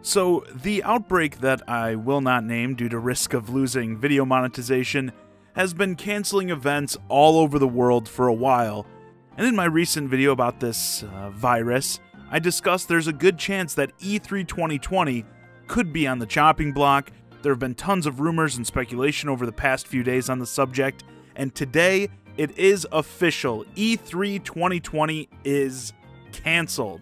So, the outbreak that I will not name due to risk of losing video monetization has been canceling events all over the world for a while, and in my recent video about this virus, I discussed there's a good chance that E3 2020 could be on the chopping block. There have been tons of rumors and speculation over the past few days on the subject, and today it is official. E3 2020 is canceled.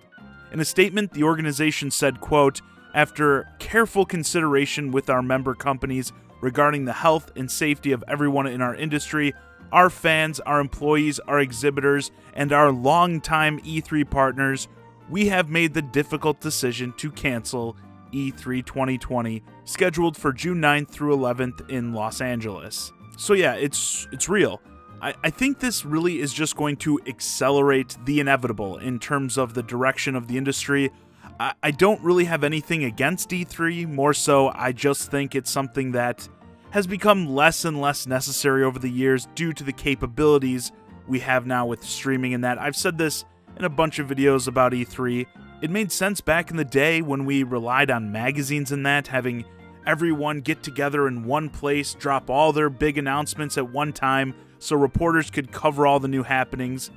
In a statement, the organization said, quote, "After careful consideration with our member companies regarding the health and safety of everyone in our industry, our fans, our employees, our exhibitors, and our longtime E3 partners, we have made the difficult decision to cancel E3 2020, scheduled for June 9th through 11th in Los Angeles." So yeah, it's real. I think this really is just going to accelerate the inevitable in terms of the direction of the industry. I don't really have anything against E3, more so I just think it's something that has become less and less necessary over the years due to the capabilities we have now with streaming and that. I've said this in a bunch of videos about E3. It made sense back in the day when we relied on magazines and that, having everyone get together in one place, drop all their big announcements at one time so reporters could cover all the new happenings.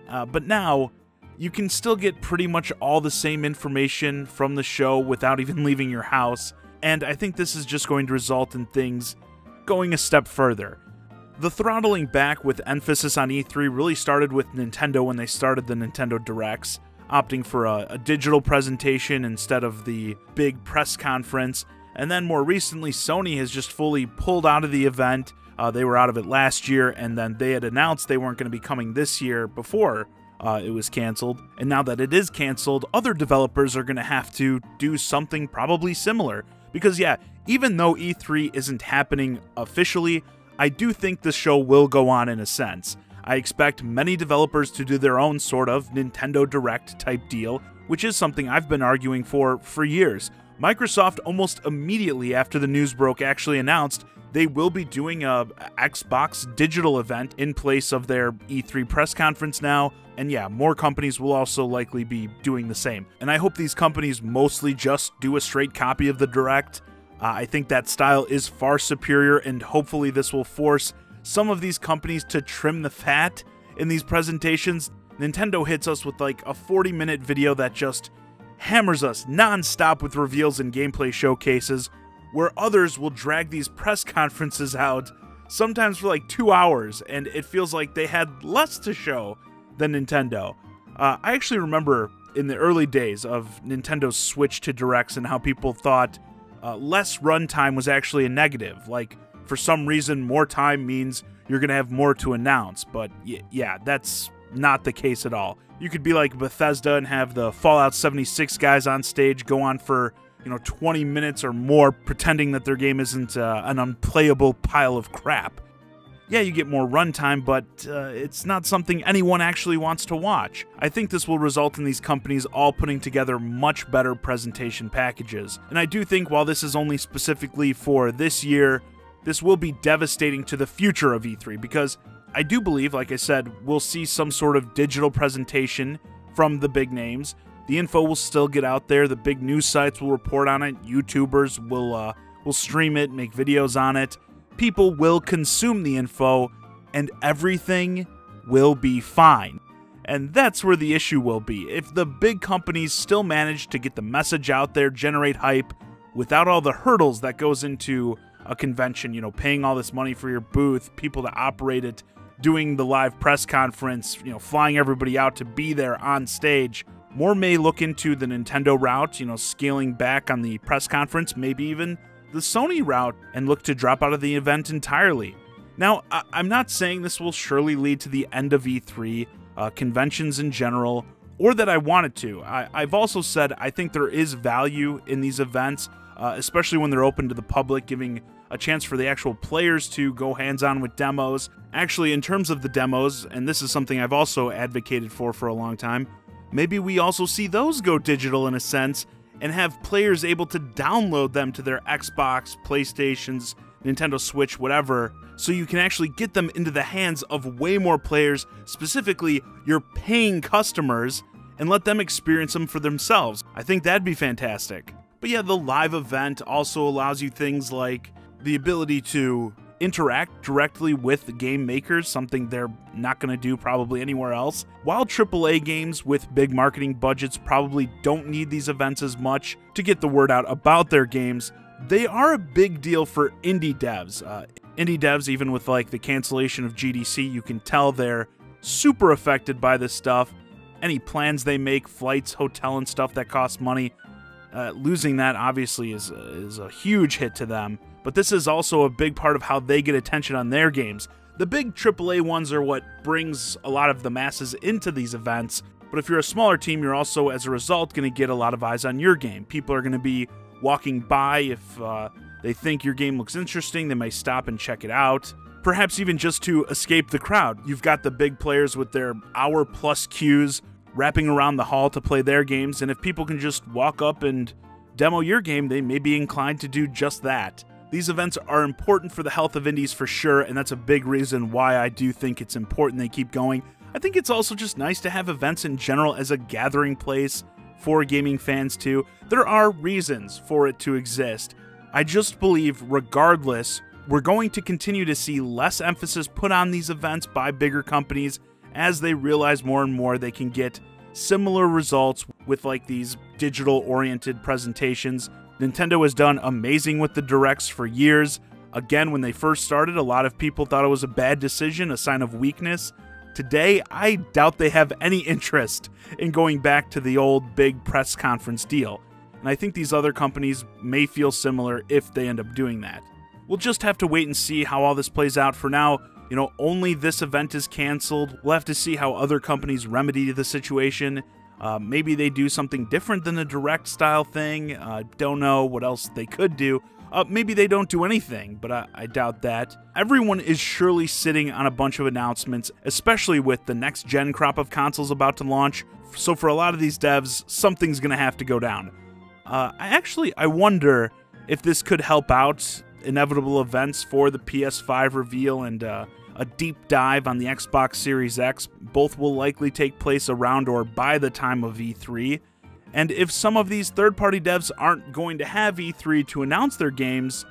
But now, you can still get pretty much all the same information from the show without even leaving your house, and I think this is just going to result in things going a step further. The throttling back with emphasis on E3 really started with Nintendo when they started the Nintendo Directs, opting for a digital presentation instead of the big press conference, and then more recently Sony has just fully pulled out of the event. They were out of it last year, and then they had announced they weren't going to be coming this year before it was canceled, and now that it is canceled, other developers are going to have to do something probably similar. Because yeah, even though E3 isn't happening officially, I do think the show will go on in a sense. I expect many developers to do their own sort of Nintendo Direct type deal, which is something I've been arguing for years. Microsoft almost immediately after the news broke actually announced they will be doing a Xbox digital event in place of their E3 press conference now, and yeah, more companies will also likely be doing the same. And I hope these companies mostly just do a straight copy of the Direct. I think that style is far superior, and hopefully this will force some of these companies to trim the fat in these presentations. Nintendo hits us with like a 40-minute video that just hammers us non-stop with reveals and gameplay showcases, where others will drag these press conferences out, sometimes for like 2 hours, and it feels like they had less to show than Nintendo. I actually remember in the early days of Nintendo's switch to Directs and how people thought less runtime was actually a negative. Like, for some reason, more time means you're going to have more to announce, but yeah, that's not the case at all. You could be like Bethesda and have the Fallout 76 guys on stage go on for 20 minutes or more pretending that their game isn't an unplayable pile of crap. Yeah, you get more runtime, but it's not something anyone actually wants to watch. I think this will result in these companies all putting together much better presentation packages. And I do think while this is only specifically for this year, this will be devastating to the future of E3, because I do believe, like I said, we'll see some sort of digital presentation from the big names. The info will still get out there. The big news sites will report on it. YouTubers will stream it, make videos on it. People will consume the info, and everything will be fine. And that's where the issue will be. If the big companies still manage to get the message out there, generate hype, without all the hurdles that goes into a convention, paying all this money for your booth, people to operate it, doing the live press conference, flying everybody out to be there on stage. More may look into the Nintendo route, scaling back on the press conference, maybe even the Sony route, and look to drop out of the event entirely. Now, I'm not saying this will surely lead to the end of E3, conventions in general, or that I want it to. I've also said I think there is value in these events, especially when they're open to the public, giving a chance for the actual players to go hands-on with demos. Actually, in terms of the demos, and this is something I've also advocated for a long time, maybe we also see those go digital in a sense, and have players able to download them to their Xbox, PlayStations, Nintendo Switch, whatever, so you can actually get them into the hands of way more players, specifically your paying customers, and let them experience them for themselves. I think that'd be fantastic. But yeah, the live event also allows you things like the ability to interact directly with the game makers, something they're not going to do probably anywhere else. While AAA games with big marketing budgets probably don't need these events as much to get the word out about their games, they are a big deal for indie devs. Indie devs, even with like the cancellation of GDC, you can tell they're super affected by this stuff. Any plans they make, flights, hotel, and stuff that costs money, losing that obviously is a huge hit to them. But this is also a big part of how they get attention on their games. The big AAA ones are what brings a lot of the masses into these events, but if you're a smaller team, you're also, as a result, going to get a lot of eyes on your game. People are going to be walking by. If they think your game looks interesting, they may stop and check it out. Perhaps even just to escape the crowd. You've got the big players with their hour-plus queues wrapping around the hall to play their games, and if people can just walk up and demo your game, they may be inclined to do just that. These events are important for the health of indies for sure, and that's a big reason why I do think it's important they keep going. I think it's also just nice to have events in general as a gathering place for gaming fans too. There are reasons for it to exist. I just believe, regardless, we're going to continue to see less emphasis put on these events by bigger companies as they realize more and more they can get similar results with like these digital-oriented presentations. Nintendo has done amazing with the Directs for years. Again, when they first started, a lot of people thought it was a bad decision, a sign of weakness. Today, I doubt they have any interest in going back to the old big press conference deal. And I think these other companies may feel similar if they end up doing that. We'll just have to wait and see how all this plays out. For now, only this event is canceled. We'll have to see how other companies remedy the situation. Maybe they do something different than the Direct style thing. Don't know what else they could do. Maybe they don't do anything, but I doubt that. Everyone is surely sitting on a bunch of announcements, especially with the next gen crop of consoles about to launch. So for a lot of these devs, something's going to have to go down. I wonder if this could help out inevitable events for the PS5 reveal and a deep dive on the Xbox Series X. Both will likely take place around or by the time of E3. And if some of these third-party devs aren't going to have E3 to announce their games,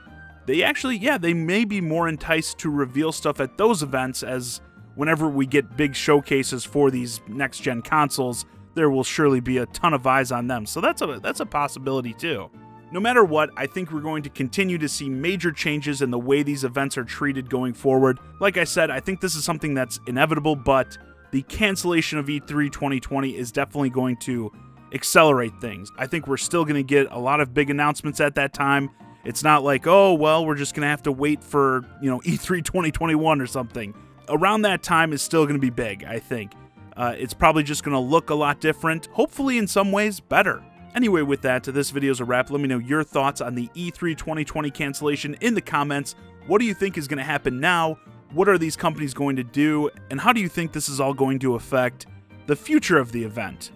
they may be more enticed to reveal stuff at those events, as whenever we get big showcases for these next-gen consoles, there will surely be a ton of eyes on them. So that's a possibility too. No matter what, I think we're going to continue to see major changes in the way these events are treated going forward. Like I said, I think this is something that's inevitable, but the cancellation of E3 2020 is definitely going to accelerate things. I think we're still going to get a lot of big announcements at that time. It's not like, oh, well, we're just going to have to wait for, E3 2021 or something. Around that time is still going to be big, I think. It's probably just going to look a lot different, hopefully in some ways better. Anyway, with that, this video is a wrap. Let me know your thoughts on the E3 2020 cancellation in the comments. What do you think is going to happen now? What are these companies going to do? And how do you think this is all going to affect the future of the event?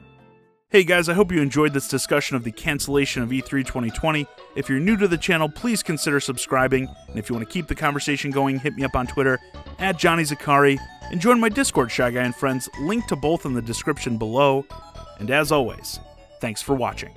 Hey guys, I hope you enjoyed this discussion of the cancellation of E3 2020. If you're new to the channel, please consider subscribing. And if you want to keep the conversation going, hit me up on Twitter @JohnnyZakari and join my Discord, ChiGuy and Friends, linked to both in the description below. And as always, thanks for watching.